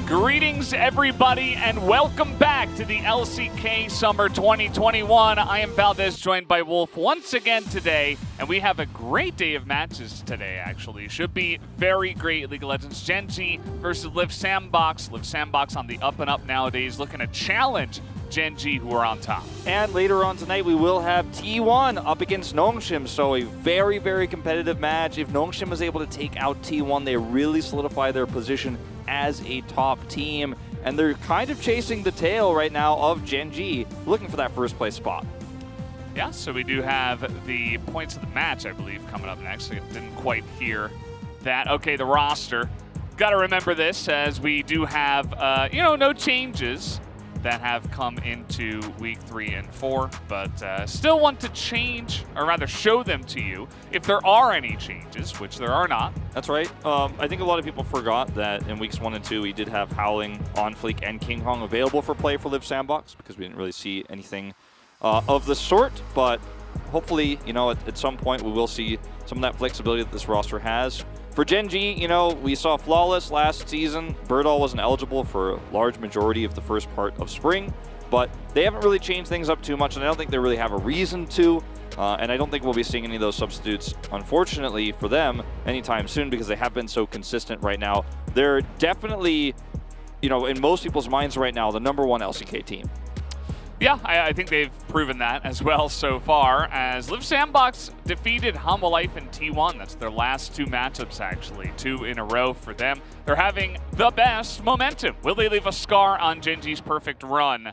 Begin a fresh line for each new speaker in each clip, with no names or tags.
Greetings, everybody, and welcome back to the LCK Summer 2021. I am Valdez, joined by Wolf once again today, and we have a great day of matches today, actually. Should be very great. League of Legends Gen G versus LSBㅅT1. LSBㅅT1 on the up and up nowadays, looking to challenge Gen G, who are on top.
And later on tonight, we will have T1 up against Nongshim, so a very, very competitive match. If Nongshim is able to take out T1, they really solidify their position as a top team, and they're kind of chasing the tail right now of Gen G, looking for that first place spot.
Yeah, so we do have the points of the match, I believe, coming up next. I didn't quite hear that. Okay, the roster. Got to remember this, as we do have, no changes that have come into week 3 and 4, but still want to change, or rather show them to you if there are any changes, which there are not.
That's right. I think a lot of people forgot that in weeks 1 and 2 we did have Howling, On Fleek, and King Hong available for play for LSBㅅT1 because we didn't really see anything of the sort, but hopefully, at some point we will see some of that flexibility that this roster has. For Gen G, we saw Flawless last season. Birdall wasn't eligible for a large majority of the first part of spring, but they haven't really changed things up too much, and I don't think they really have a reason to. And I don't think we'll be seeing any of those substitutes, unfortunately, for them anytime soon because they have been so consistent right now. They're definitely, in most people's minds right now, the #1 LCK team.
Yeah, I think they've proven that as well so far, as LSBㅅT1 defeated Humble Life and T1. That's their last 2 matchups, actually, 2 in a row for them. They're having the best momentum. Will they leave a scar on Gen G's perfect run?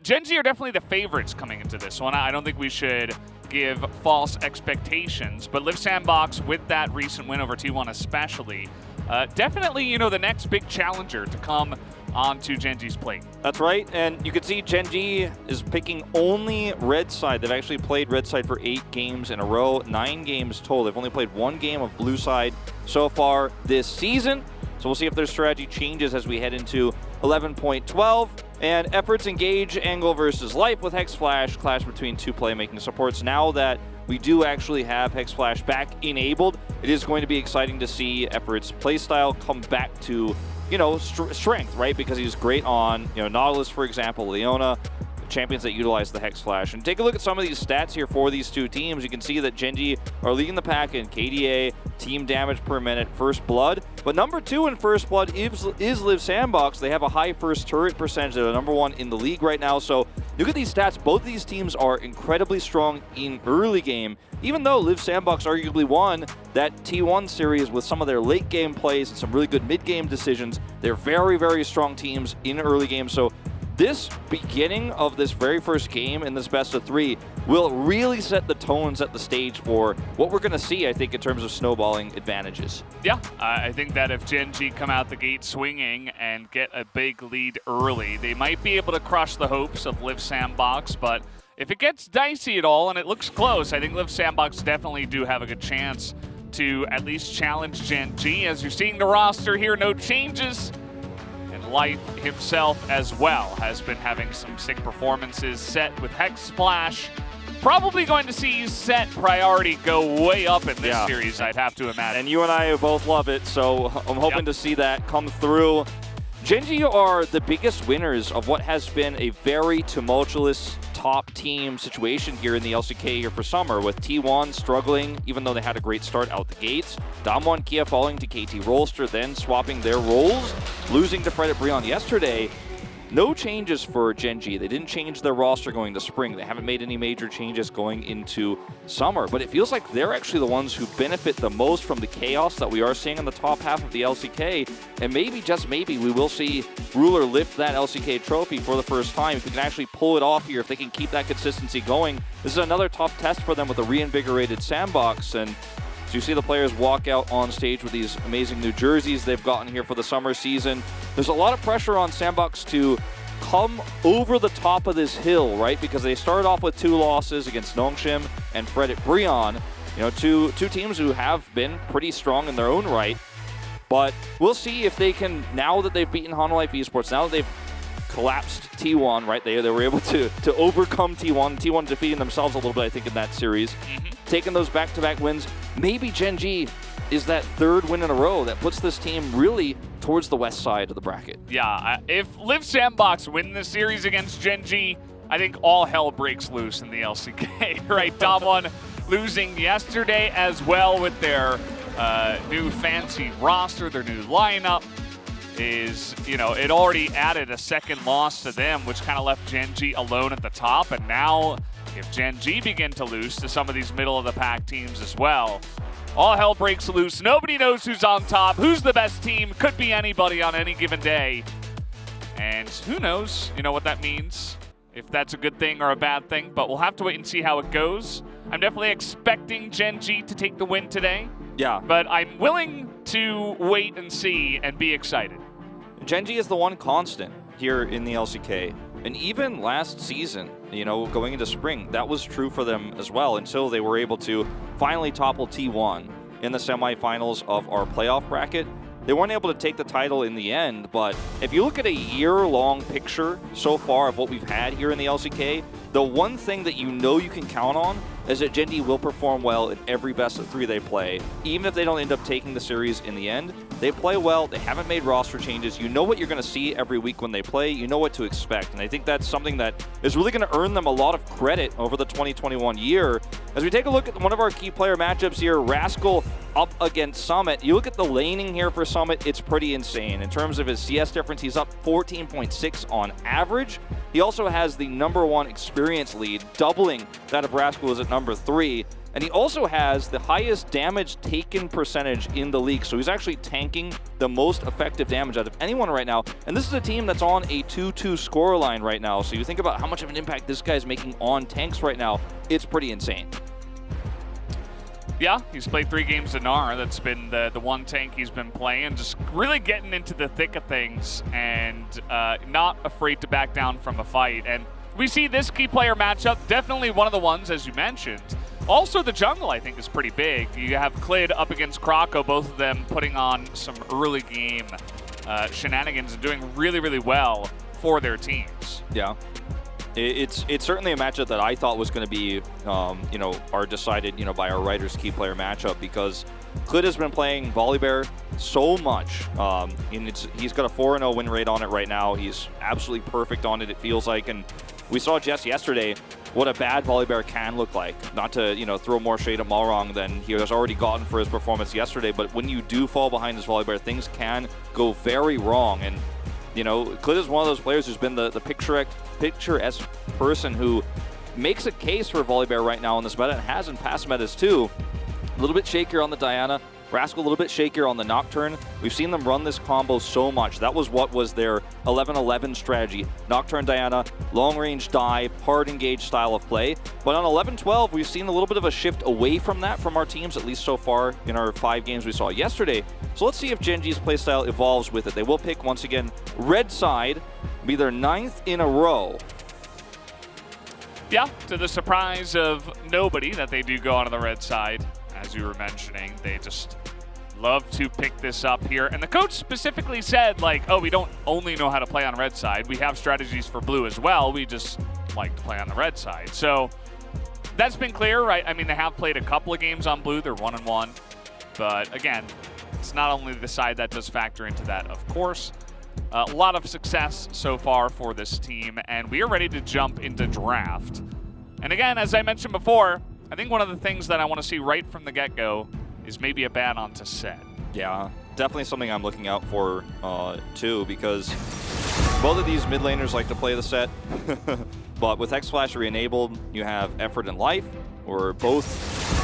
Gen G are definitely the favorites coming into this one. I don't think we should give false expectations, but LSBㅅT1, with that recent win over T1 especially, definitely, the next big challenger to come onto Gen G's plate.
That's right, and you can see Gen G is picking only red side. They've actually played red side for 8 games in a row, 9 games total. They've only played 1 game of blue side so far this season. So we'll see if their strategy changes as we head into 11.12. And efforts engage Angle versus Life with Hex Flash, clash between 2 playmaking supports. Now that we do actually have Hex Flash back enabled, it is going to be exciting to see Effort's playstyle come back to strength, right? Because he's great on, Nautilus, for example, Leona, champions that utilize the Hex Flash. And take a look at some of these stats here for these 2 teams. You can see that Gen G are leading the pack in KDA, team damage per minute, first blood. But #2 in first blood is LSBㅅT1. They have a high first turret percentage. They're the #1 in the league right now. So look at these stats. Both of these teams are incredibly strong in early game, even though LSBㅅT1 arguably won that T1 series with some of their late game plays and some really good mid game decisions. They're very, very strong teams in early game. So this beginning of this very first game in this best of 3 will really set the tone, set the stage for what we're going to see, I think, in terms of snowballing advantages.
Yeah, I think that if Gen G come out the gate swinging and get a big lead early, they might be able to crush the hopes of LSBㅅT1, but if it gets dicey at all and it looks close, I think LSBㅅT1 definitely do have a good chance to at least challenge Gen G. As you're seeing the roster here, no changes. Life himself as well has been having some sick performances. Set with Hex Flash. Probably going to see Set priority go way up in this series, I'd have to imagine.
And you and I both love it, so I'm hoping to see that come through. Gen G are the biggest winners of what has been a very tumultuous top team situation here in the LCK here for summer, with T1 struggling even though they had a great start out the gates. Damwon Kia falling to KT Rolster, then swapping their roles, losing to LSBㅅT1 yesterday. No changes for Gen G. They didn't change their roster going to spring. They haven't made any major changes going into summer, but it feels like they're actually the ones who benefit the most from the chaos that we are seeing on the top half of the LCK. And maybe, just maybe, we will see Ruler lift that LCK trophy for the first time. If we can actually pull it off here, if they can keep that consistency going, this is another tough test for them with a reinvigorated sandbox. And so you see the players walk out on stage with these amazing new jerseys they've gotten here for the summer season. There's a lot of pressure on Sandbox to come over the top of this hill, right? Because they started off with 2 losses against Nongshim and LSBㅅT1. Two teams who have been pretty strong in their own right. But we'll see if they can, now that they've beaten Humble Life Esports, now that they've collapsed T1, right? They were able to overcome T1. T1 defeating themselves a little bit, I think, in that series. Taking those back-to-back wins. Maybe Gen G is that 3rd win in a row that puts this team really towards the west side of the bracket.
Yeah, if Liv Sandbox win this series against Gen G, I think all hell breaks loose in the LCK, right? Damwon losing yesterday as well with their new fancy roster, their new lineup is, you know, it already added a second loss to them, which kind of left Gen G alone at the top. And now if Gen G begin to lose to some of these middle of the pack teams as well, all hell breaks loose. Nobody knows who's on top, who's the best team, could be anybody on any given day. And who knows, you know, what that means, if that's a good thing or a bad thing, but we'll have to wait and see how it goes. I'm definitely expecting Gen G to take the win today.
Yeah.
But I'm willing to wait and see and be excited.
Gen G is the one constant here in the LCK. And even last season, you know, going into spring, that was true for them as well until they were able to finally topple T1 in the semifinals of our playoff bracket. They weren't able to take the title in the end, but if you look at a year-long picture so far of what we've had here in the LCK, the one thing that you know you can count on is that Gen G will perform well in every best of 3 they play. Even if they don't end up taking the series in the end, they play well, they haven't made roster changes. You know what you're going to see every week when they play, you know what to expect. And I think that's something that is really going to earn them a lot of credit over the 2021 year. As we take a look at one of our key player matchups here, Rascal up against Summit. You look at the laning here for Summit, it's pretty insane. In terms of his CS difference, he's up 14.6 on average. He also has the #1 experience lead, doubling that of Rascal is at number 3. And he also has the highest damage taken percentage in the league. So he's actually tanking the most effective damage out of anyone right now. And this is a team that's on a 2-2 scoreline right now. So you think about how much of an impact this guy's making on tanks right now. It's pretty insane.
Yeah, he's played 3 games in Gnar. That's been the one tank he's been playing. Just really getting into the thick of things and not afraid to back down from a fight. And we see this key player matchup, definitely one of the ones, as you mentioned. Also, the jungle, I think, is pretty big. You have Clid up against Kroko, both of them putting on some early game shenanigans and doing really, really well for their teams.
Yeah. It's certainly a matchup that I thought was going to be, you know, our decided, you know, by our writers key player matchup, because Clid has been playing Volibear so much. And he's got a 4-0 win rate on it right now. He's absolutely perfect on it, it feels like. And we saw just yesterday what a bad Volibear can look like. Not to, you know, throw more shade at Malrong than he has already gotten for his performance yesterday, but when you do fall behind his Volibear, things can go very wrong. And, you know, Clid is one of those players who's been the picturesque person who makes a case for Volibear right now in this meta and has in past metas too. A little bit shakier on the Diana. Rascal a little bit shakier on the Nocturne. We've seen them run this combo so much. That was what was their 11-11 strategy. Nocturne, Diana, long-range dive, hard engage style of play. But on 11-12, we've seen a little bit of a shift away from that from our teams, at least so far in our 5 games we saw yesterday. So let's see if Gen G's playstyle evolves with it. They will pick, once again, red side, be their 9th in a row.
Yeah, to the surprise of nobody that they do go onto the red side. As you were mentioning, they just love to pick this up here. And the coach specifically said, like, oh, we don't only know how to play on red side. We have strategies for blue as well. We just like to play on the red side. So that's been clear, right? I mean, they have played a couple of games on blue. They're 1-1. But again, it's not only the side that does factor into that, of course. A lot of success so far for this team, and we are ready to jump into draft. And again, as I mentioned before, I think one of the things that I want to see right from the get-go is maybe a ban onto set.
Yeah, definitely something I'm looking out for too, because both of these mid laners like to play the set. But with Hex Flash re-enabled, you have Effort and Life, who are both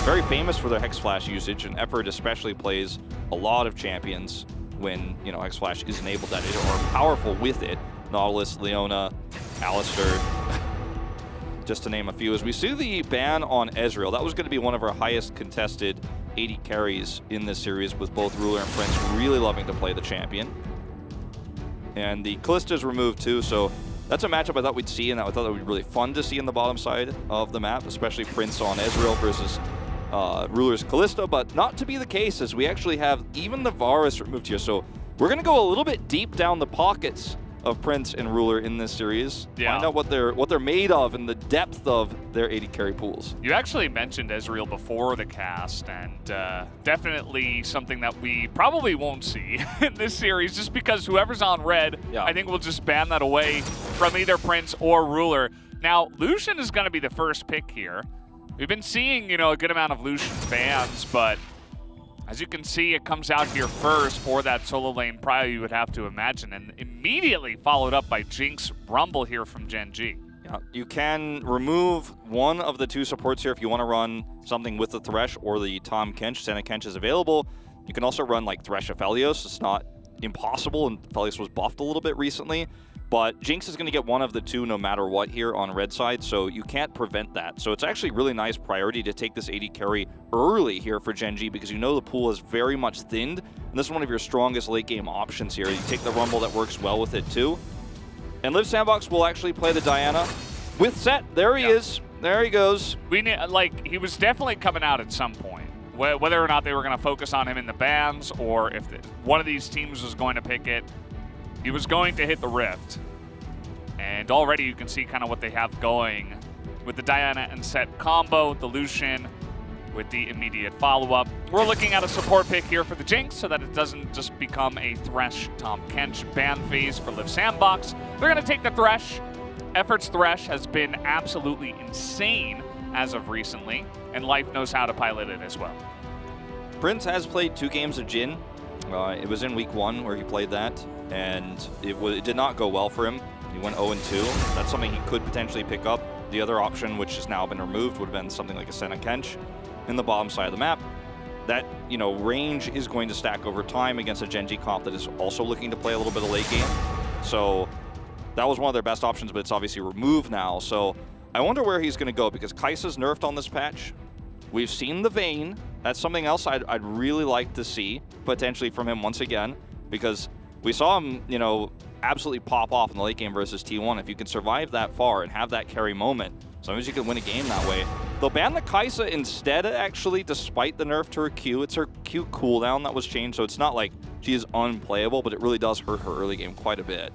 very famous for their Hex Flash usage, and Effort especially plays a lot of champions when, you know, Hex Flash is enabled that are powerful with it. Nautilus, Leona, Alistair, just to name a few. As we see the ban on Ezreal, that was going to be one of our highest contested 80 carries in this series, with both Ruler and Prince really loving to play the champion. And the Kallista's removed too, so that's a matchup I thought we'd see, and I thought that would be really fun to see in the bottom side of the map, especially Prince on Ezreal versus Ruler's Kallista, but not to be the case, as we actually have even the Varus removed here. So we're going to go a little bit deep down the pockets of Prince and Ruler in this series.
Yeah.
Find out what they're made of and the depth of their AD carry pools.
You actually mentioned Ezreal before the cast, and definitely something that we probably won't see in this series, just because whoever's on red,
Yeah.
I think we'll just ban that away from either Prince or Ruler. Now, Lucian is going to be the first pick here. We've been seeing, a good amount of Lucian bans, but as you can see, it comes out here first for that solo lane prio, you would have to imagine, and immediately followed up by Jinx Rumble here from Gen G.
Yeah, you can remove one of the two supports here if you want to run something with the Thresh or the Tahm Kench. Senna Kench is available. You can also run like Thresh Aphelios. It's not impossible, and Aphelios was buffed a little bit recently. But Jinx is going to get one of the two no matter what here on red side, so you can't prevent that. So it's actually really nice priority to take this AD carry early here for Gen G, because you know the pool is very much thinned, and this is one of your strongest late game options here. You take the Rumble that works well with it too. And LiveSandbox will actually play the Diana with Set. There he is. There he goes.
He was definitely coming out at some point. Whether or not they were going to focus on him in the bans, or if one of these teams was going to pick it, he was going to hit the Rift. And already you can see kind of what they have going with the Diana and Set combo, the Lucian with the immediate follow-up. We're looking at a support pick here for the Jinx so that it doesn't just become a Thresh Tahm Kench ban phase for LiveSandbox. They're going to take the Thresh. Efforts Thresh has been absolutely insane as of recently, and Life knows how to pilot it as well.
Prince has played 2 games of Jhin. It was in week 1 where he played that, and it did not go well for him. He went 0-2. That's something he could potentially pick up. The other option, which has now been removed, would have been something like a Senna Kench in the bottom side of the map. That, range is going to stack over time against a Gen G comp that is also looking to play a little bit of late game. So that was one of their best options, but it's obviously removed now. So I wonder where he's going to go, because Kai'Sa's nerfed on this patch. We've seen the Vayne. That's something else I'd really like to see, potentially, from him once again, because we saw him, absolutely pop off in the late game versus T1. If you can survive that far and have that carry moment, sometimes you can win a game that way. They'll ban the Kai'Sa instead, actually, despite the nerf to her Q. It's her Q cooldown that was changed, so it's not like she is unplayable, but it really does hurt her early game quite a bit.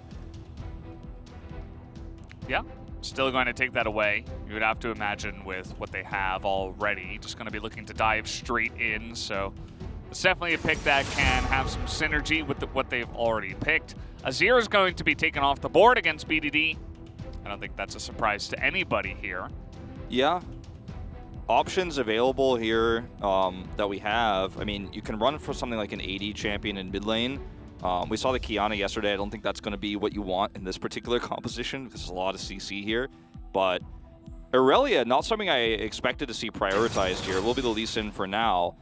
Yeah, still going to take that away. You would have to imagine with what they have already, just going to be looking to dive straight in, so it's definitely a pick that can have some synergy with what they've already picked. Azir is going to be taken off the board against BDD. I don't think that's a surprise to anybody here.
Yeah. Options available here that we have. I mean, you can run for something like an AD champion in mid lane. We saw the Kiana yesterday. I don't think that's going to be what you want in this particular composition, because there's a lot of CC here. But Aurelia, not something I expected to see prioritized here. Will be the Lee Sin for now.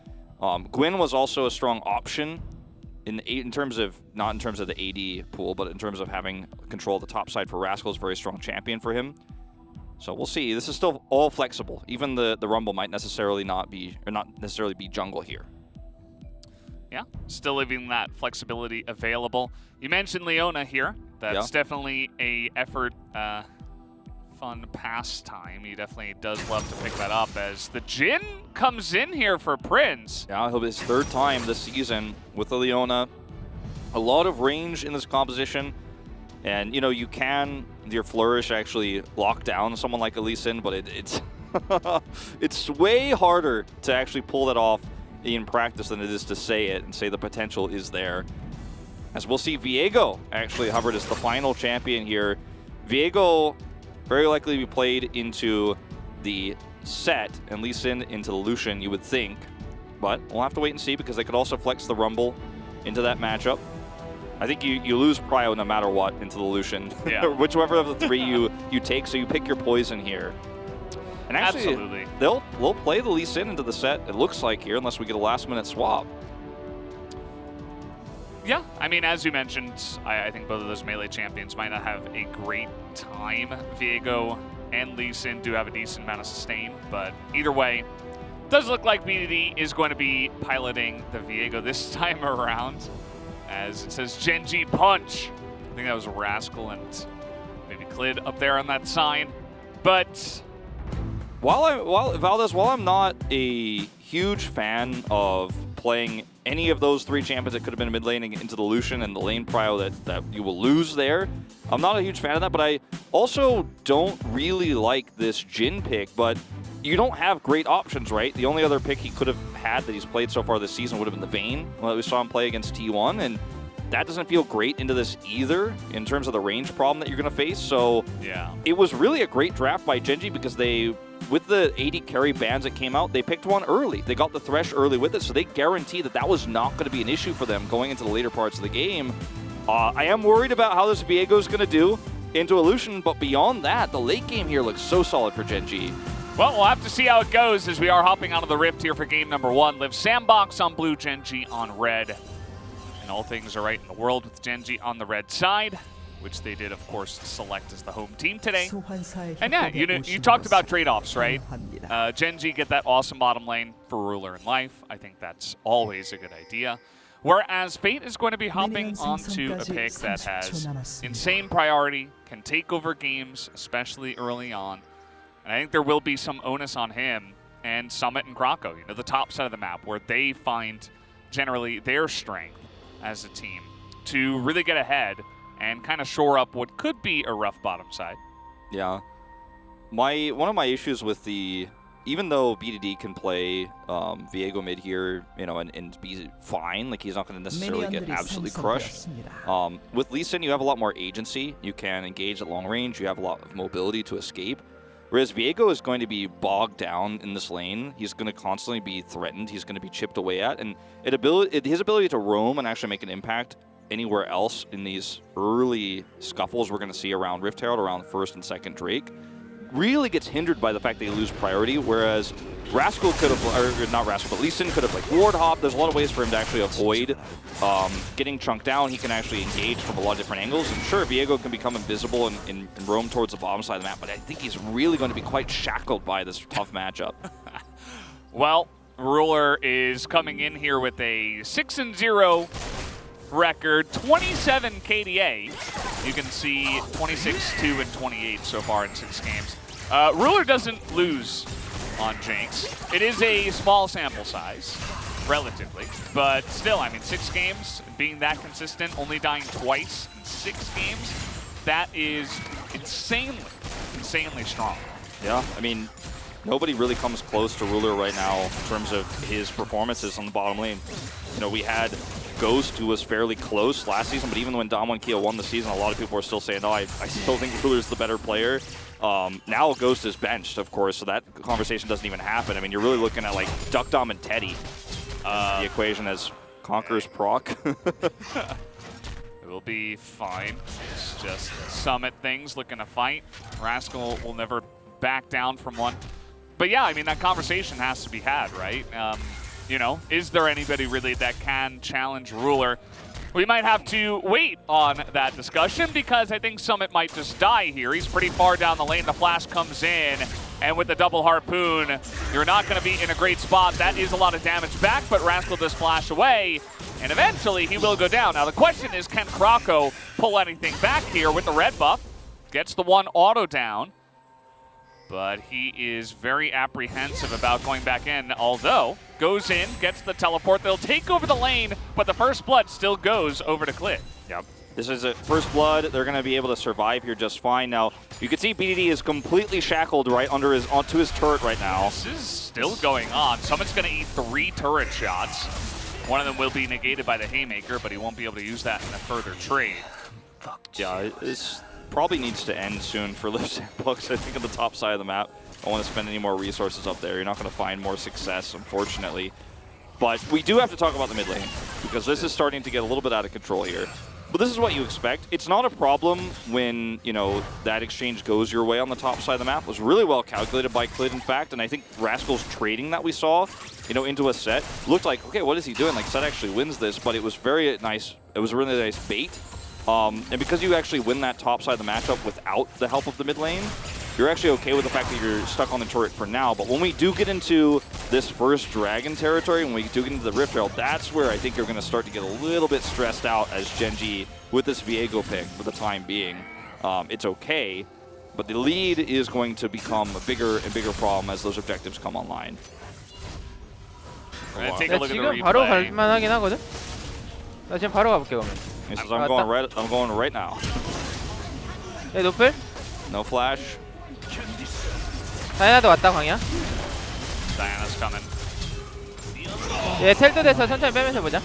Gwyn was also a strong option in terms of, not in terms of the AD pool, but in terms of having control of the top side for Rascal's very strong champion for him. So we'll see. This is still all flexible. Even the Rumble might not necessarily be jungle here.
Yeah, still leaving that flexibility available. You mentioned Leona here. That's definitely a effort, fun pastime. He definitely does love to pick that up as the Jhin comes in here for Prince.
Yeah, he'll be his 3rd time this season with the Leona. A lot of range in this composition. And, you can, with your Flourish, actually lock down someone like a Lee Sin, but it's it's way harder to actually pull that off in practice than it is to say it and say the potential is there. As we'll see Viego actually hovered as the final champion here. Viego very likely be played into the Set and Lee Sin into the Lucian, you would think. But we'll have to wait and see, because they could also flex the Rumble into that matchup. I think you lose prio no matter what into the Lucian.
Yeah.
Whichever of the 3 you take, so you pick your poison here. And actually,
absolutely,
they'll play the Lee Sin into the Set, it looks like here, unless we get a last-minute swap.
Yeah, I mean, as you mentioned, I think both of those melee champions might not have a great time. Viego and Lee Sin do have a decent amount of sustain, but either way, does look like BDD is going to be piloting the Viego this time around, as it says Gen G Punch. I think that was Rascal and maybe Clid up there on that sign. But
While I'm not a huge fan of playing any of those 3 champions that could have been mid laning into the Lucian and the lane prio that you will lose there. I'm not a huge fan of that, but I also don't really like this Jhin pick, but you don't have great options, right? The only other pick he could have had that he's played so far this season would have been the Vayne. Well, we saw him play against T1, and that doesn't feel great into this either in terms of the range problem that you're going to face. So
yeah,
it was really a great draft by Gen.G because they, with the AD carry bans that came out, they picked one early. They got the Thresh early with it, so they guarantee that that was not going to be an issue for them going into the later parts of the game. I am worried about how this Viego is going to do into Illusion, but beyond that, the late game here looks so solid for Gen.G.
Well, we'll have to see how it goes as we are hopping onto the Rift here for game number 1. Live Sandbox on blue, Gen.G on red. And all things are right in the world with Gen.G on the red side, which they did, of course, select as the home team today. And yeah, you talked about trade-offs, right? Gen.G get that awesome bottom lane for Ruler in life. I think that's always a good idea. Whereas Fate is going to be hopping onto a pick that has insane priority, can take over games, especially early on. And I think there will be some onus on him and Summit and Krako, the top side of the map, where they find generally their strength as a team to really get ahead and kind of shore up what could be a rough bottom side.
Yeah. One of my issues with even though BDD can play Viego mid here, and be fine, like he's not going to necessarily get absolutely crushed. With Lee Sin, you have a lot more agency. You can engage at long range. You have a lot of mobility to escape. Whereas Viego is going to be bogged down in this lane. He's going to constantly be threatened. He's going to be chipped away at. And his ability to roam and actually make an impact anywhere else in these early scuffles we're going to see around Rift Herald, around first and second Drake, really gets hindered by the fact that you lose priority, whereas Rascal could have, or not Rascal, but Lee Sin could have like ward hop. There's a lot of ways for him to actually avoid getting chunked down. He can actually engage from a lot of different angles. And sure, Viego can become invisible and roam towards the bottom side of the map, but I think he's really going to be quite shackled by this tough matchup.
Well, Ruler is coming in here with a 6-0 record, 27 KDA. You can see 26-2 and 28 so far in 6 games. Ruler doesn't lose on Jinx. It is a small sample size, relatively, but still, I mean, 6 games, being that consistent, only dying twice in 6 games, that is insanely strong.
Yeah, I mean, nobody really comes close to Ruler right now in terms of his performances on the bottom lane. We had Ghost, who was fairly close last season, but even when Dom1 Keo won the season, a lot of people were still saying, I still think Ruler's the better player. Now Ghost is benched, of course, so that conversation doesn't even happen. I mean, you're really looking at like Duck Dom and Teddy, the equation as Conqueror's proc.
It will be fine. It's just Summit things looking to fight. Rascal will never back down from one. But yeah, I mean, that conversation has to be had, right? Is there anybody really that can challenge Ruler? We might have to wait on that discussion because I think Summit might just die here. He's pretty far down the lane. The flash comes in, and with the double harpoon, you're not going to be in a great spot. That is a lot of damage back, but Rascal does flash away, and eventually he will go down. Now the question is, can Krako pull anything back here with the red buff? Gets the one auto down, but he is very apprehensive about going back in, although goes in, gets the teleport. They'll take over the lane, but the first blood still goes over to Clit.
Yep. This is a first blood. They're going to be able to survive here just fine. Now, you can see BDD is completely shackled right onto his turret right now.
This is still going on. Someone's going to eat 3 turret shots. One of them will be negated by the Haymaker, but he won't be able to use that in a further trade.
Yeah, this probably needs to end soon for Live Sandbox, I think, on the top side of the map. I don't want to spend any more resources up there. You're not going to find more success, unfortunately. But we do have to talk about the mid lane, because this is starting to get a little bit out of control here. But this is what you expect. It's not a problem when, that exchange goes your way on the top side of the map. It was really well calculated by Clit, in fact, and I think Rascal's trading that we saw, into a set, looked like, okay, what is he doing? Like, Set actually wins this, but it was very nice. It was a really nice bait. And because you actually win that top side of the matchup without the help of the mid lane, you're actually okay with the fact that you're stuck on the turret for now. But when we do get into this first Dragon territory, when we do get into the Rift Herald, that's where I think you're going to start to get a little bit stressed out as Gen.G with this Viego pick for the time being. It's okay, but the lead is going to become a bigger and bigger problem as those objectives come online.
Gonna take a
나
look at the
지금 바로
replay.
갈만하긴 하거든. 나 지금 바로 가볼게 그러면.
He says,
I'm
I'm going right now.
야 노플?
No flash.
다이나도 왔다 광이야.
Diana's coming.
얘 텔도 돼서 천천히 빼면서 보자.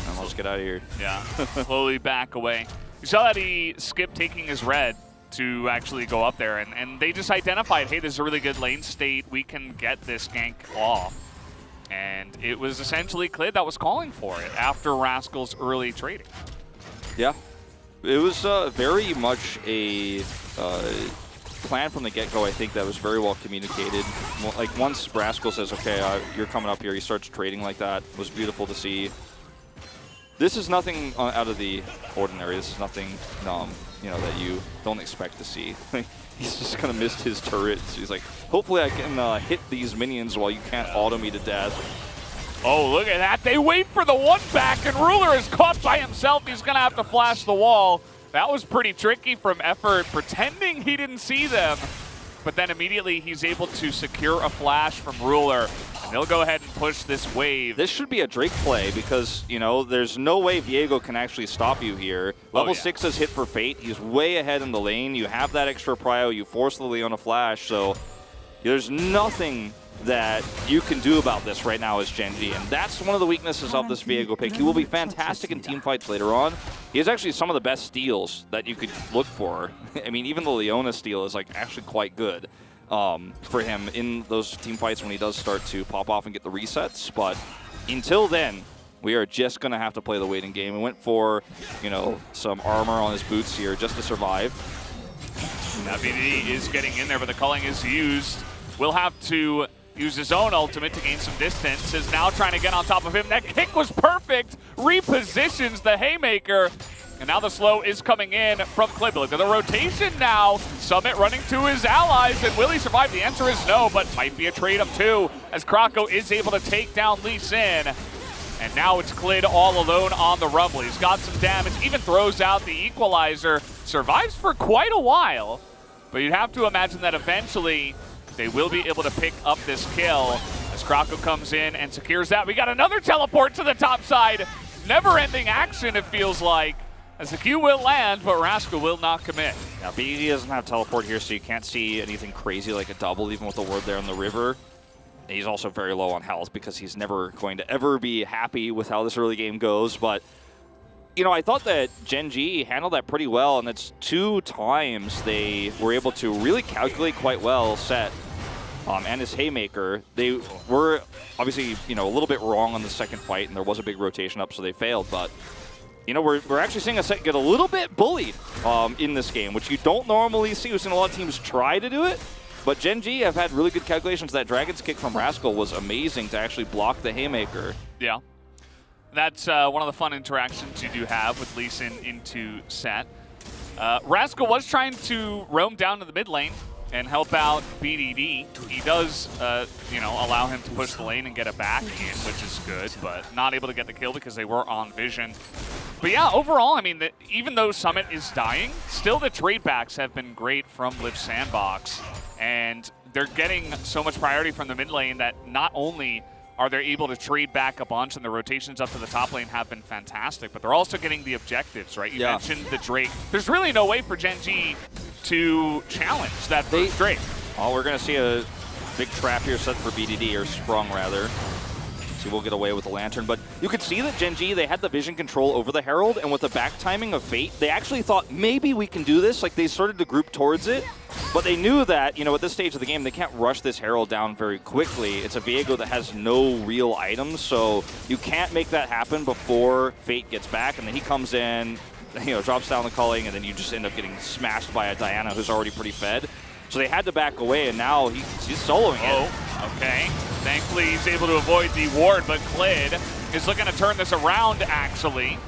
And let's get out of here.
Yeah, slowly back away. You saw that he skipped taking his red to actually go up there, and they just identified, hey, this is a really good lane state. We can get this gank off. And it was essentially Clid that was calling for it after Rascal's early trading.
Yeah. It was very much a plan from the get-go, I think, that was very well communicated. Like, once Rascal says, okay, you're coming up here, he starts trading like that. It was beautiful to see. This is nothing out of the ordinary. This is nothing, you know, that you don't expect to see. He's just kind of missed his turrets. He's like, hopefully I can hit these minions while you can't auto me to death.
Oh, look at that. They wait for the one back, and Ruler is caught by himself. He's going to have to flash the wall. That was pretty tricky from Effort, pretending he didn't see them. But then immediately he's able to secure a flash from Ruler, and they'll go ahead and push this wave.
This should be a Drake play because, you know, there's no way Viego can actually stop you here. Level 6 is hit for Fate. He's way ahead in the lane. You have that extra prio. You force the Leona flash, so there's nothing that you can do about this right now as Gen G, and that's one of the weaknesses of this Viego pick. He will be fantastic in team fights later on. He has actually some of the best steals that you could look for. I mean, even the Leona steal is like actually quite good for him in those team fights when he does start to pop off and get the resets. But until then, we are just going to have to play the waiting game. We went for, you know, some armor on his boots here just to survive.
Now BD is getting in there, but the culling is used. We'll have to use his own ultimate to gain some distance. Is now trying to get on top of him. That kick was perfect. Repositions the Haymaker. And now the slow is coming in from Clid. Look at the rotation now. Summit running to his allies. And will he survive? The answer is no, but might be a trade of two as Krako is able to take down Lee Sin. And now it's Clid all alone on the Rumble. He's got some damage, even throws out the equalizer. Survives for quite a while. But you'd have to imagine that eventually they will be able to pick up this kill as Krako comes in and secures that. We got another teleport to the top side. Never-ending action, it feels like, as the Q will land, but Rascal will not commit.
Now, BD doesn't have teleport here, so you can't see anything crazy like a double, even with the ward there in the river. And he's also very low on health because he's never going to ever be happy with how this early game goes. But, you know, I thought that Gen G handled that pretty well, and it's 2 times they were able to really calculate quite well Set and his Haymaker. They were obviously, you know, a little bit wrong on the second fight, and there was a big rotation up, so they failed. But, you know, we're actually seeing a Set get a little bit bullied in this game, which you don't normally see. We've seen a lot of teams try to do it, but Gen G have had really good calculations. That Dragon's Kick from Rascal was amazing to actually block the Haymaker.
Yeah. That's one of the fun interactions you do have with Lee Sin into Set. Rascal was trying to roam down to the mid lane and help out BDD. He does, you know, allow him to push the lane and get it back in, which is good, but not able to get the kill because they were on vision. But yeah, overall, I mean, even though Summit is dying, still the trade backs have been great from Live Sandbox, and they're getting so much priority from the mid lane that not only are they able to trade back a bunch, and the rotations up to the top lane have been fantastic, but they're also getting the objectives, right? You mentioned the Drake. There's really no way for Gen G to challenge that first Drake.
Oh, we're going to see a big trap here set for BDD, or sprung rather. So we'll get away with the Lantern. But you could see that Gen G, they had the vision control over the Herald, and with the back timing of Fate, they actually thought maybe we can do this. Like, they started to group towards it, but they knew that, you know, at this stage of the game, they can't rush this Herald down very quickly. It's a Viego that has no real items, so you can't make that happen before Fate gets back, and then he comes in, you know, drops down the culling, and then you just end up getting smashed by a Diana who's already pretty fed. So they had to back away, and now he's soloing it.
Oh, okay. Thankfully, he's able to avoid the ward, but Clid is looking to turn this around, actually.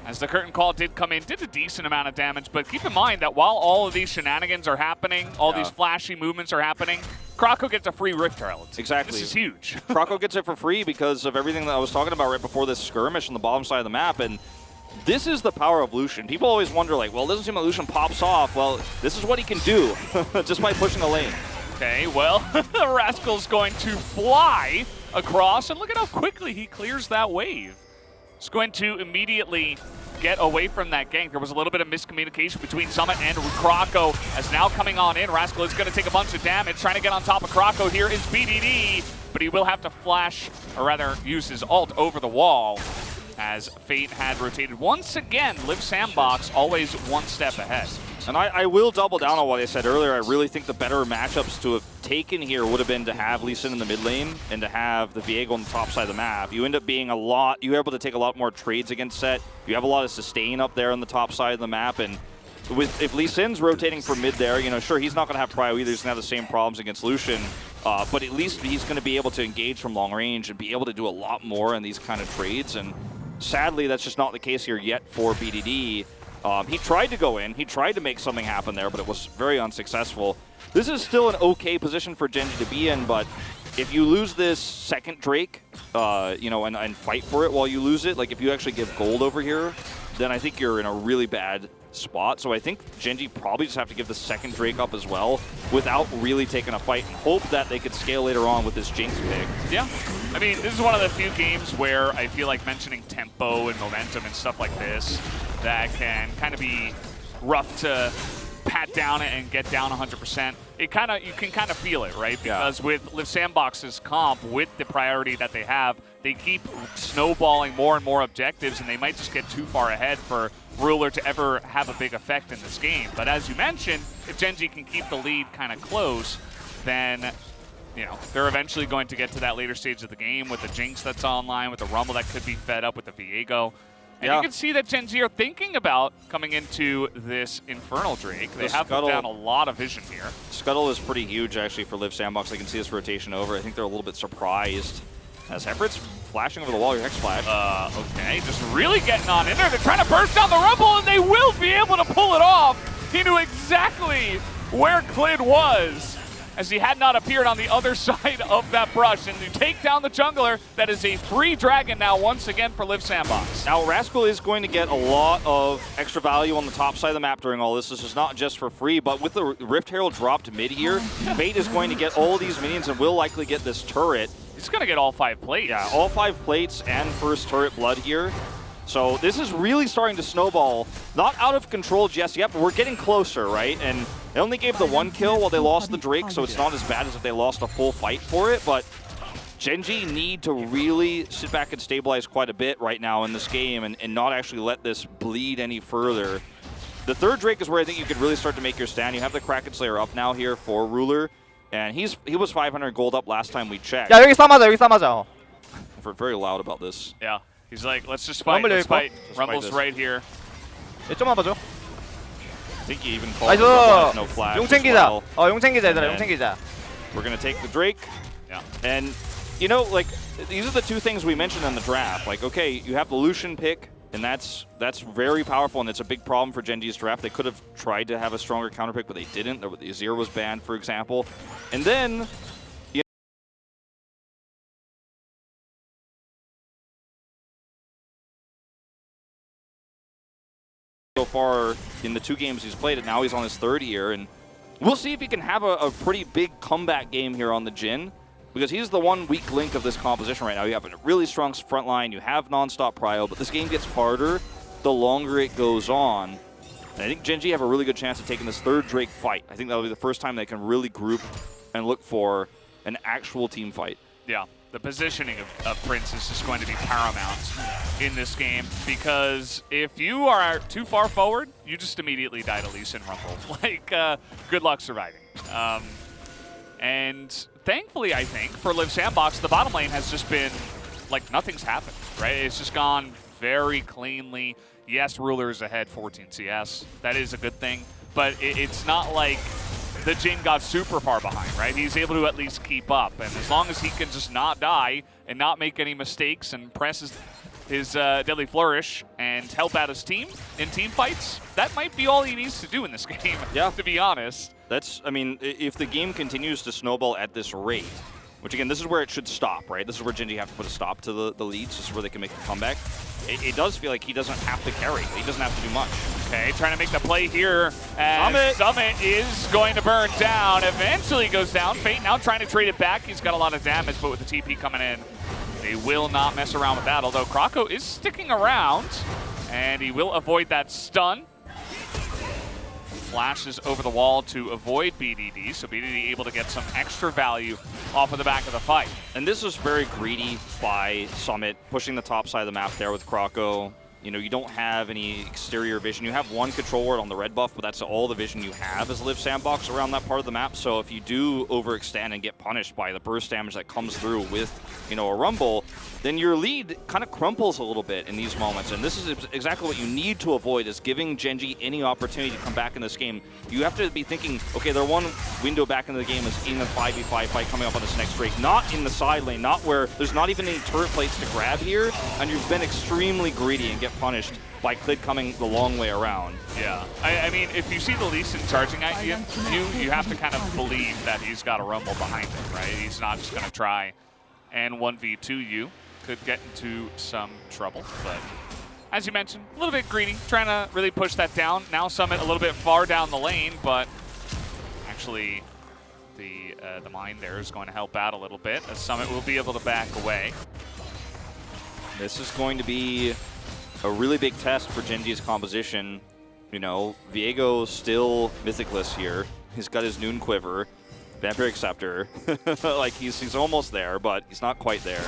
As the curtain call did come in, did a decent amount of damage, but keep in mind that while all of these shenanigans are happening, all these flashy movements are happening, Krako gets a free Rift Herald.
Exactly.
This is huge.
Krako gets it for free because of everything that I was talking about right before this skirmish on the bottom side of the map, and this is the power of Lucian. People always wonder, like, well, it doesn't seem like Lucian pops off. Well, this is what he can do just by pushing the lane.
Okay, well, Rascal's going to fly across, and look at how quickly he clears that wave. He's going to immediately get away from that gank. There was a little bit of miscommunication between Summit and Krako, as now coming on in. Rascal is going to take a bunch of damage, trying to get on top of Krako. Here is BDD, but he will have to flash, or rather use his ult over the wall, as Fate had rotated. Once again, Live Sandbox always one step ahead.
And I will double down on what I said earlier. I really think the better matchups to have taken here would have been to have Lee Sin in the mid lane and to have the Viego on the top side of the map. You end up being you're able to take a lot more trades against Set. You have a lot of sustain up there on the top side of the map, and if Lee Sin's rotating for mid there, sure, he's not going to have prio either. He's going to have the same problems against Lucian, but at least he's going to be able to engage from long range and be able to do a lot more in these kind of trades, and sadly, that's just not the case here yet for BDD. He tried to go in. He tried to make something happen there, but it was very unsuccessful. This is still an okay position for Gen G to be in, but if you lose this second Drake, and fight for it while you lose it, like if you actually give gold over here, then I think you're in a really bad spot. So I think Gen G probably just have to give the second Drake up as well without really taking a fight and hope that they could scale later on with this Jinx pick.
Yeah. I mean, this is one of the few games where I feel like mentioning tempo and momentum and stuff like this that can kind of be rough to pat down and get down 100%. You can kind of feel it, right? Because with Live Sandbox's comp, with the priority that they have, they keep snowballing more and more objectives, and they might just get too far ahead for Ruler to ever have a big effect in this game. But as you mentioned, if Gen G can keep the lead kind of close, then they're eventually going to get to that later stage of the game with the Jinx that's online, with the Rumble that could be fed up with the Viego. And you can see that Gen G are thinking about coming into this Infernal Drake. They have put down a lot of vision here.
Scuttle is pretty huge, actually, for Live Sandbox. I can see this rotation over. I think they're a little bit surprised. As Heffert's flashing over the wall, your Hex Flash.
Okay, just really getting on in there. They're trying to burst down the Rumble, and they will be able to pull it off. He knew exactly where Clid was, as he had not appeared on the other side of that brush. And to take down the jungler, that is a free dragon now once again for Live Sandbox.
Now, Rascal is going to get a lot of extra value on the top side of the map during all this. This is not just for free, but with the Rift Herald dropped mid here, Fate is going to get all these minions and will likely get this turret.
He's going to get all 5 plates.
Yeah, all 5 plates and first turret blood here. So this is really starting to snowball. Not out of control just yet, but we're getting closer, right? And they only gave the 1 kill while they lost the Drake, so it's not as bad as if they lost a full fight for it. But Gen G need to really sit back and stabilize quite a bit right now in this game and not actually let this bleed any further. The third Drake is where I think you could really start to make your stand. You have the Kraken Slayer up now here for Ruler, and he was 500 gold up last time we checked.
야 여기 싸맞아 여기 싸맞아.
We're very loud about this.
Yeah. He's like, let's just fight,
Rumble
let's fight.
Just
Rumble's
fight
right here.
얘 좀만 봐줘.
I think he even called
나이스.
it no flash
용
as
챙기자.
well.
용 챙기자 얘들아 용
And
챙기자.
We're going to take the Drake.
Yeah.
And, like, these are the two things we mentioned in the draft. Like, okay, you have the Lucian pick, and that's very powerful, and it's a big problem for Gen G's draft. They could have tried to have a stronger counter pick, but they didn't. The Azir was banned, for example. And then so far in the 2 games he's played it, now he's on his 3rd year, and we'll see if he can have a pretty big comeback game here on the Jhin, because he's the one weak link of this composition right now. You have a really strong front line, you have non-stop prio, but this game gets harder the longer it goes on. And I think Gen G have a really good chance of taking this 3rd Drake fight. I think that'll be the first time they can really group and look for an actual team fight.
Yeah. The positioning of Prince is just going to be paramount in this game, because if you are too far forward, you just immediately die to Lee Sin Rumble. Like, good luck surviving. And thankfully, I think, for Live Sandbox, the bottom lane has just been, like, nothing's happened, right? It's just gone very cleanly. Yes, Ruler is ahead 14 CS. That is a good thing, but it's not like the Jhin got super far behind, right? He's able to at least keep up, and as long as he can just not die and not make any mistakes and press his Deadly Flourish and help out his team in team fights, that might be all he needs to do in this game, to be honest.
I mean, if the game continues to snowball at this rate, which again, this is where it should stop, right? This is where Gen G have to put a stop to the leads. This is where they can make a comeback. It does feel like he doesn't have to carry. He doesn't have to do much.
Okay, trying to make the play here as Summit is going to burn down. Eventually goes down. Fate now trying to trade it back. He's got a lot of damage, but with the TP coming in, they will not mess around with that. Although Krako is sticking around, and he will avoid that stun. Flashes over the wall to avoid BDD, so BDD able to get some extra value off of the back of the fight.
And this was very greedy by Summit, pushing the top side of the map there with Krako. You know, you don't have any exterior vision. You have one control ward on the red buff, but that's all the vision you have as Live Sandbox around that part of the map. So if you do overextend and get punished by the burst damage that comes through with, you know, a rumble, then your lead kind of crumples a little bit in these moments. And this is exactly what you need to avoid, is giving Gen.G any opportunity to come back in this game. You have to be thinking, okay, their one window back into the game is in a 5v5 fight coming up on this next break, not in the side lane, not where there's not even any turret plates to grab here, and you've been extremely greedy and get punished by Clid coming the long way around.
Yeah, I mean, if you see the Lee Sin charging at you, you have to kind of believe that he's got a rumble behind him, right? He's not just going to try and 1v2 you. Could get into some trouble, but as you mentioned, a little bit greedy, trying to really push that down. Now Summit a little bit far down the lane, but actually the mine there is going to help out a little bit, as Summit will be able to back away.
This is going to be a really big test for Gen.G's composition. You know, Viego still mythicless here. He's got his Noon Quiver, Vampiric Scepter. Like he's almost there, but he's not quite there.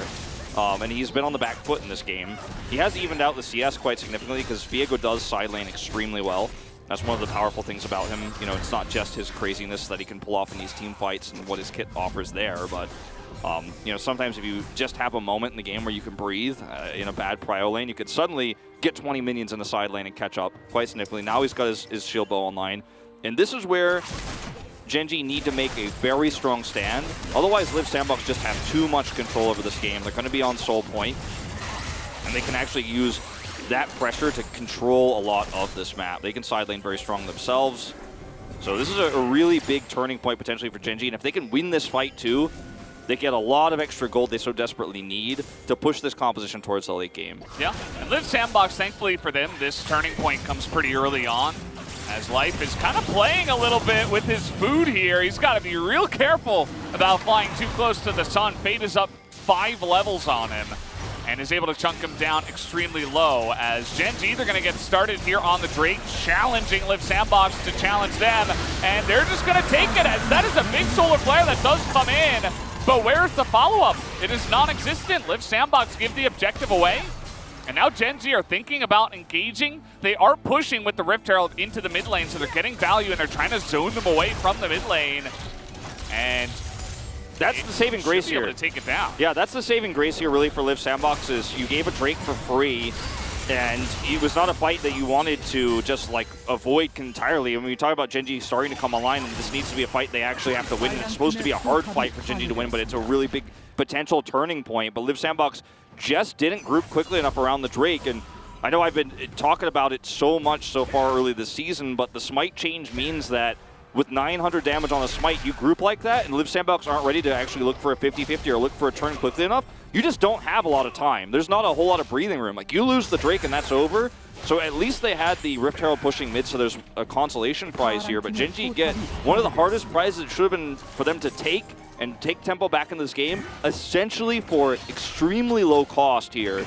And he's been on the back foot in this game. He has evened out the CS quite significantly because Viego does side lane extremely well. That's one of the powerful things about him. You know, it's not just his craziness that he can pull off in these team fights and what his kit offers there, but you know, sometimes if you just have a moment in the game where you can breathe in a bad prio lane, you could suddenly get 20 minions in the side lane and catch up quite significantly. Now he's got his shield bow online. And this is where Gen.G need to make a very strong stand. Otherwise, Live Sandbox just have too much control over this game. They're going to be on Soul Point, and they can actually use that pressure to control a lot of this map. They can side lane very strong themselves. So this is a really big turning point potentially for Gen.G, and if they can win this fight too, they get a lot of extra gold they so desperately need to push this composition towards the late game.
Yeah, and Live Sandbox, thankfully for them, this turning point comes pretty early on, as Life is kind of playing a little bit with his food here. He's got to be real careful about flying too close to the sun. Fate is up 5 levels on him and is able to chunk him down extremely low, as Gen.G, they're going to get started here on the Drake, challenging Live Sandbox to challenge them, and they're just going to take it, as that is a big solar flare that does come in, but where's the follow-up? It is non-existent. Live Sandbox give the objective away. And now Gen.G are thinking about engaging. They are pushing with the Rift Herald into the mid lane, so they're getting value and they're trying to zone them away from the mid lane. And
that's the saving grace here.
Able to take it down.
Yeah, that's the saving grace here really for Live Sandbox, is you gave a Drake for free, and it was not a fight that you wanted to just like avoid entirely. I mean, we talk about Gen.G starting to come online, and this needs to be a fight they actually have to win. It's supposed to be a hard fight for Gen.G to win, but it's a really big potential turning point. But Live Sandbox just didn't group quickly enough around the Drake, and I know I've been talking about it so much so far early this season, but the smite change means that with 900 damage on a smite, you group like that, and Live Sandbox aren't ready to actually look for a 50-50 or look for a turn quickly enough, you just don't have a lot of time. There's not a whole lot of breathing room. Like, you lose the Drake and that's over. So at least they had the Rift Herald pushing mid, so there's a consolation prize here, but Gen.G get one of the hardest prizes it should have been for them to take, and take tempo back in this game, essentially for extremely low cost here.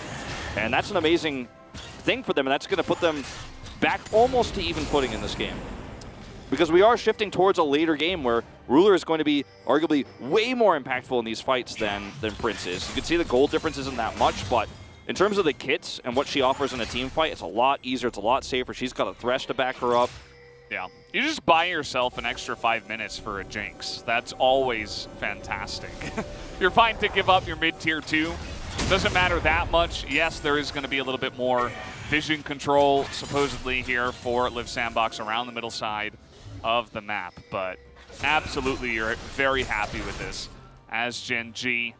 And that's an amazing thing for them, and that's going to put them back almost to even footing in this game. Because we are shifting towards a later game where Ruler is going to be arguably way more impactful in these fights than Prince is. You can see the gold difference isn't that much, but in terms of the kits and what she offers in a team fight, it's a lot easier, it's a lot safer. She's got a Thresh to back her up.
Yeah, you just buy yourself an extra 5 minutes for a Jinx. That's always fantastic. You're fine to give up your mid-tier 2. Doesn't matter that much. Yes, there is going to be a little bit more vision control, supposedly, here for Live Sandbox around the middle side of the map. But absolutely, you're very happy with this as Gen.G.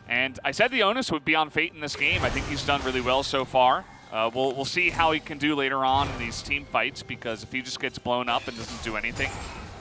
And I said the onus would be on Fate in this game. I think he's done really well so far. We'll see how he can do later on in these team fights, because if he just gets blown up and doesn't do anything,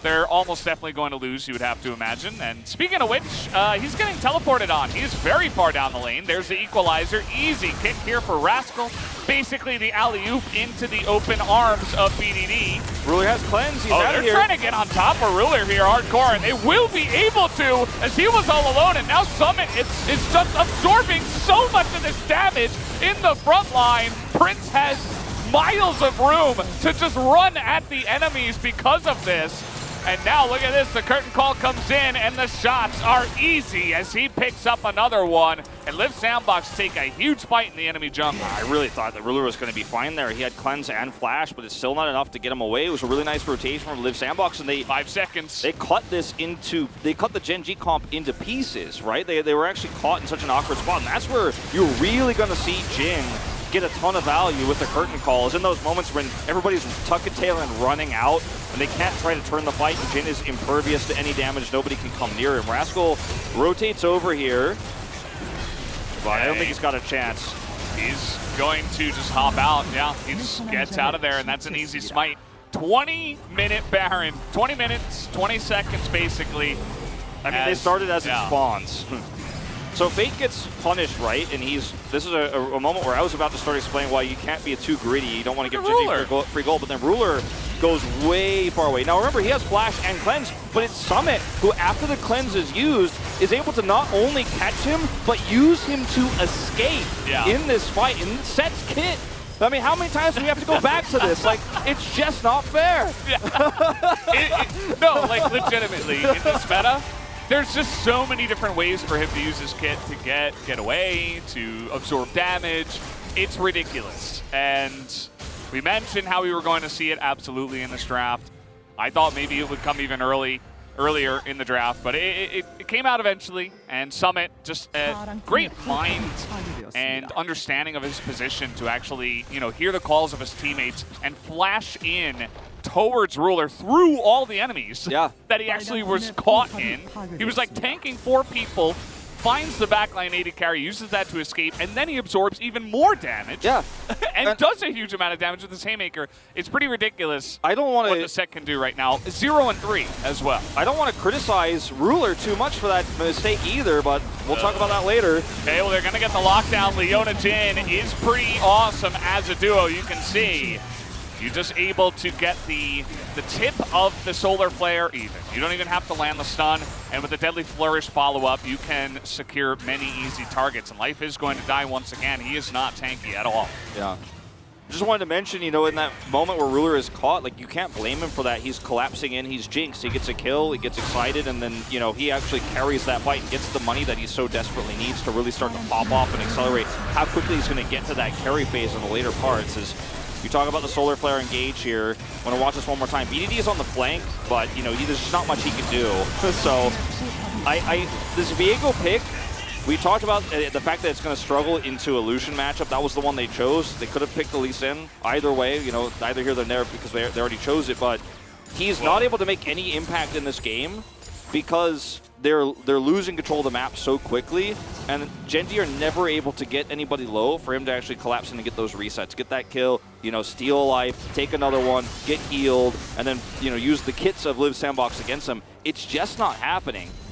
they're almost definitely going to lose, you would have to imagine. And speaking of which, he's getting teleported on. He's very far down the lane. There's the equalizer. Easy kick here for Rascal. Basically the alley-oop into the open arms of BDD.
Ruler has cleanse. He's out of here.
They're trying to get on top of Ruler here hardcore, and they will be able to, as he was all alone, and now Summit is just absorbing so much of this damage in the front line. Prince has miles of room to just run at the enemies because of this. And now look at this, the curtain call comes in and the shots are easy as he picks up another one. And Liv Sandbox take a huge fight in the enemy jungle.
I really thought that Ruler was going to be fine there. He had cleanse and flash, but it's still not enough to get him away. It was a really nice rotation from Liv Sandbox, and they
5 seconds.
They cut the Gen G comp into pieces, right? They were actually caught in such an awkward spot, and that's where you're really going to see Jin get a ton of value with the curtain calls in those moments when everybody's tucking tail and running out, and they can't try to turn the fight, and Jin is impervious to any damage. Nobody can come near him. Rascal rotates over here, but I don't think he's got a chance.
He's going to just hop out. Yeah, he just gets out of there, and that's an easy smite. 20-minute Baron. 20 minutes, 20 seconds, basically.
I mean, they started as it spawns. So Fate gets punished, right? And this is a moment where I was about to start explaining why you can't be too greedy. You don't want to give Genji free gold, but then Ruler goes way far away. Now remember, he has flash and cleanse, but it's Summit who, after the cleanse is used, is able to not only catch him, but use him to escape in this fight, and sets Kit. I mean, how many times do we have to go back to this? Like, it's just not fair.
No, like, legitimately, in this meta, there's just so many different ways for him to use his kit to get away, to absorb damage. It's ridiculous. And we mentioned how we were going to see it absolutely in this draft. I thought maybe it would come even earlier in the draft, but it came out eventually. And Summit, just a great mind and understanding of his position to actually, hear the calls of his teammates and flash in towards Ruler through all the enemies that he actually was caught in. He was like tanking 4 people, finds the backline AD carry, uses that to escape, and then he absorbs even more damage. And does a huge amount of damage with his Haymaker. It's pretty ridiculous.
I don't want
what the set can do right now. 0 and 3 as well.
I don't want to criticize Ruler too much for that mistake either, but we'll talk about that later.
Okay, well, they're going to get the lockdown. Leona Jin is pretty awesome as a duo, you can see. You're just able to get the tip of the Solar Flare even. You don't even have to land the stun, and with the Deadly Flourish follow-up, you can secure many easy targets, and Life is going to die once again. He is not tanky at all.
Yeah. Just wanted to mention, in that moment where Ruler is caught, like, you can't blame him for that. He's collapsing in, he's jinxed, he gets a kill, he gets excited, and then, he actually carries that fight and gets the money that he so desperately needs to really start to pop off and accelerate how quickly he's going to get to that carry phase in the later parts. You talk about the Solar Flare engage here. I want to watch this one more time. BDD is on the flank, but, there's just not much he can do. So, this Viego pick, we talked about the fact that it's going to struggle into a Lucian matchup. That was the one they chose. They could have picked the Lee Sin. Either way, neither here nor there because they already chose it. But he's not able to make any impact in this game because they're losing control of the map so quickly, and Genji are never able to get anybody low for him to actually collapse in and get those resets, get that kill, steal a life, take another one, get healed, and then use the kits of Liv Sandbox against him. It's just not happening.